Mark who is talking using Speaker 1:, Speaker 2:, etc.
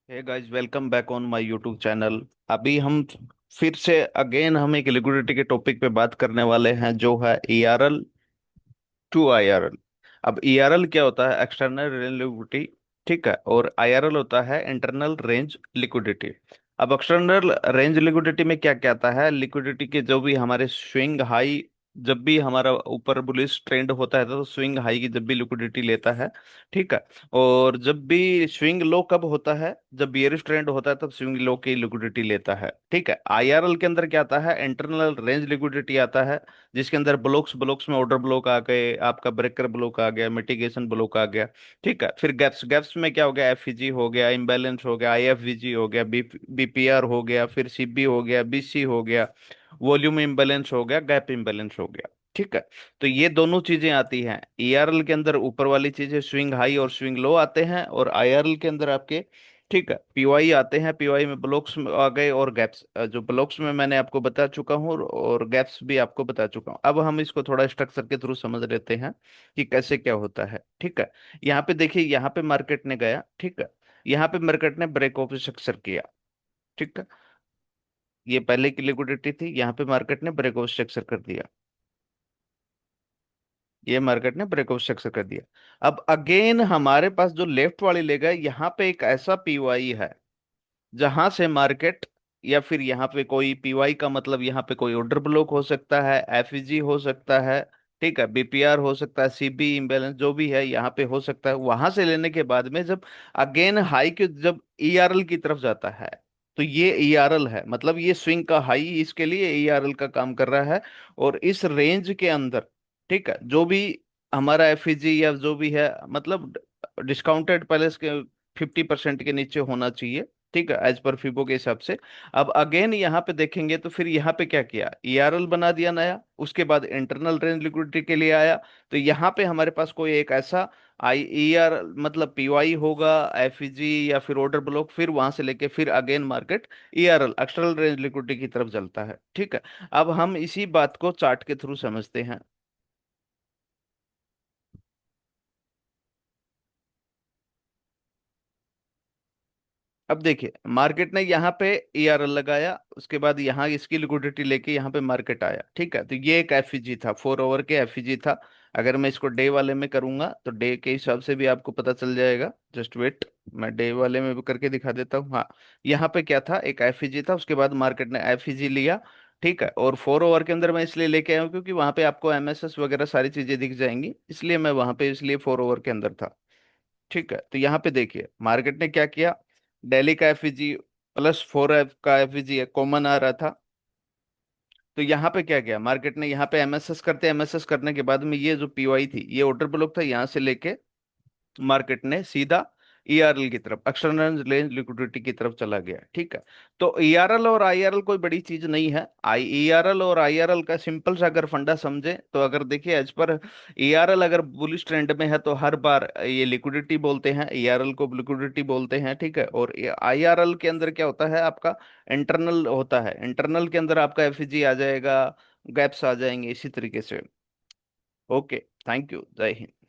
Speaker 1: Hey guys, welcome back on my YouTube channel. अभी हम फिर से अगेन हम एक लिक्विडिटी के टॉपिक पे बात करने वाले हैं, जो है ईआरएल टू आईआरएल। अब ईआरएल क्या होता है? External range liquidity. ठीक है। और आईआरएल होता है इंटरनल रेंज लिक्विडिटी। अब एक्सटर्नल रेंज लिक्विडिटी में क्या क्या आता है? लिक्विडिटी के जो भी हमारे स्विंग हाई, जब भी हमारा ऊपर बुलिश ट्रेंड होता है तो स्विंग हाई की जब भी लिक्विडिटी लेता है। ठीक है। और जब भी स्विंग लो कब होता है? जब बियरिश ट्रेंड होता है तब स्विंग लो की लिक्विडिटी लेता है। ठीक है। आईआरएल के अंदर क्या आता है? इंटरनल रेंज लिक्विडिटी आता है, जिसके अंदर ब्लॉक्स ब्लॉक्स में ऑर्डर ब्लॉक आ गए, आपका ब्रेकर ब्लॉक आ गया, मिटिगेशन ब्लॉक आ गया। ठीक है। फिर गैप्स गैप्स में क्या हो गया? एफईजी हो गया, इम्बैलेंस हो गया, आईएफवीजी हो गया, बीपीआर हो गया, फिर सीबी हो गया, बीसी हो गया, वॉल्यूम इम्बैलेंस हो गया, गैप इम्बैलेंस हो गया। ठीक है। तो ये दोनों चीजें आती हैं ईआरएल के अंदर। ऊपर वाली चीजें स्विंग हाई और स्विंग लो आते हैं, और आईआरएल के अंदर आपके, ठीक है, पीवाई आते हैं। पीवाई में ब्लॉक्स आ गए, और गैप्स, जो ब्लॉक्स में मैंने आपको बता चुका हूँ, और गैप्स भी आपको बता चुका हूँ। अब हम इसको थोड़ा स्ट्रक्चर के थ्रू समझ लेते हैं कि कैसे क्या होता है। ठीक है। यहाँ पे देखिए, यहाँ पे मार्केट ने गया। ठीक है। यहाँ पे मार्केट ने ब्रेक ऑफ स्ट्रक्चर किया। ठीक है। ये पहले की लिक्विडिटी थी, यहाँ पे मार्केट ने ब्रेक ऑफ स्ट्रक्चर कर दिया। ये मार्केट ने ब्रेक ऑफ स्ट्रक्चर कर दिया। अब अगेन हमारे पास जो लेफ्ट वाली लेगा, यहाँ पे एक ऐसा पीवाई है जहां से मार्केट, या फिर यहाँ पे कोई पीवाई का मतलब यहाँ पे कोई ऑर्डर ब्लॉक हो सकता है, एफईजी हो सकता है, ठीक है, बीपीआर हो सकता है, सीबी इम्बैलेंस जो भी है यहाँ पे हो सकता है। वहां से लेने के बाद में जब अगेन हाई के, जब ईआरएल की तरफ जाता है, तो ये ईआरएल है, मतलब ये स्विंग का हाई, इसके लिए ईआरएल का काम कर रहा है। और इस रेंज के अंदर, ठीक है, जो भी हमारा एफईजी या जो भी है, मतलब डिस्काउंटेड पहले के 50% के नीचे होना चाहिए। ठीक है, एज पर फिबो के हिसाब से। अब अगेन यहाँ पे देखेंगे तो फिर यहाँ पे क्या किया? ईआरएल बना दिया नया, उसके बाद इंटरनल रेंज लिक्विडिटी के लिए आया। तो यहाँ पे हमारे पास कोई एक ऐसा आई ईआर, मतलब पीवाई होगा, एफईजी या फिर ऑर्डर ब्लॉक, फिर वहां से लेके फिर again market ERL external range liquidity की तरफ चलता है। ठीक है। अब हम इसी बात को चार्ट के थ्रू समझते हैं। अब देखिए, मार्केट ने यहाँ पे ईआरएल लगाया, उसके बाद यहाँ इसकी लिक्विडिटी लेके यहाँ पे मार्केट आया। ठीक है। तो ये एक एफईजी था, 4 ओवर के एफईजी था। अगर मैं इसको डे वाले में करूंगा तो डे के हिसाब से भी आपको पता चल जाएगा। जस्ट वेट, मैं डे वाले में भी करके दिखा देता हूँ। हाँ, यहाँ पे क्या था? एक एफईजी था, उसके बाद मार्केट ने एफईजी लिया। ठीक है। और 4 ओवर के अंदर मैं इसलिए लेके आया हूँ क्योंकि वहां पे आपको एमएसएस वगैरह सारी चीजें दिख जाएंगी, इसलिए मैं वहां पे इसलिए 4 ओवर के अंदर था। ठीक है। तो यहाँ पे देखिए मार्केट ने क्या किया? दिल्ली का एफईजी प्लस 4 का एफईजी है, कॉमन आ रहा था। तो यहाँ पे क्या किया मार्केट ने? यहाँ पे एमएसएस करते, एमएसएस करने के बाद में ये जो पीवाई थी, ये ऑर्डर ब्लॉक था, यहाँ से लेके मार्केट ने सीधा ईआरएल की तरफ, एक्सटर्नल रेंज लिक्विडिटी की तरफ चला गया। ठीक है। तो ईआरएल और आईआरएल कोई बड़ी चीज नहीं है। आई ईआरएल और आईआरएल का सिंपल सा अगर फंडा समझे तो, अगर देखिए एज पर ईआरएल अगर बुलिश ट्रेंड में है तो हर बार ये लिक्विडिटी बोलते हैं, ईआरएल को लिक्विडिटी बोलते हैं। ठीक है। और आईआरएल के अंदर क्या होता है? आपका इंटरनल होता है, इंटरनल के अंदर आपका एफईजी आ जाएगा, गैप्स आ जाएंगे, इसी तरीके से। ओके। Thank you. जय हिंद।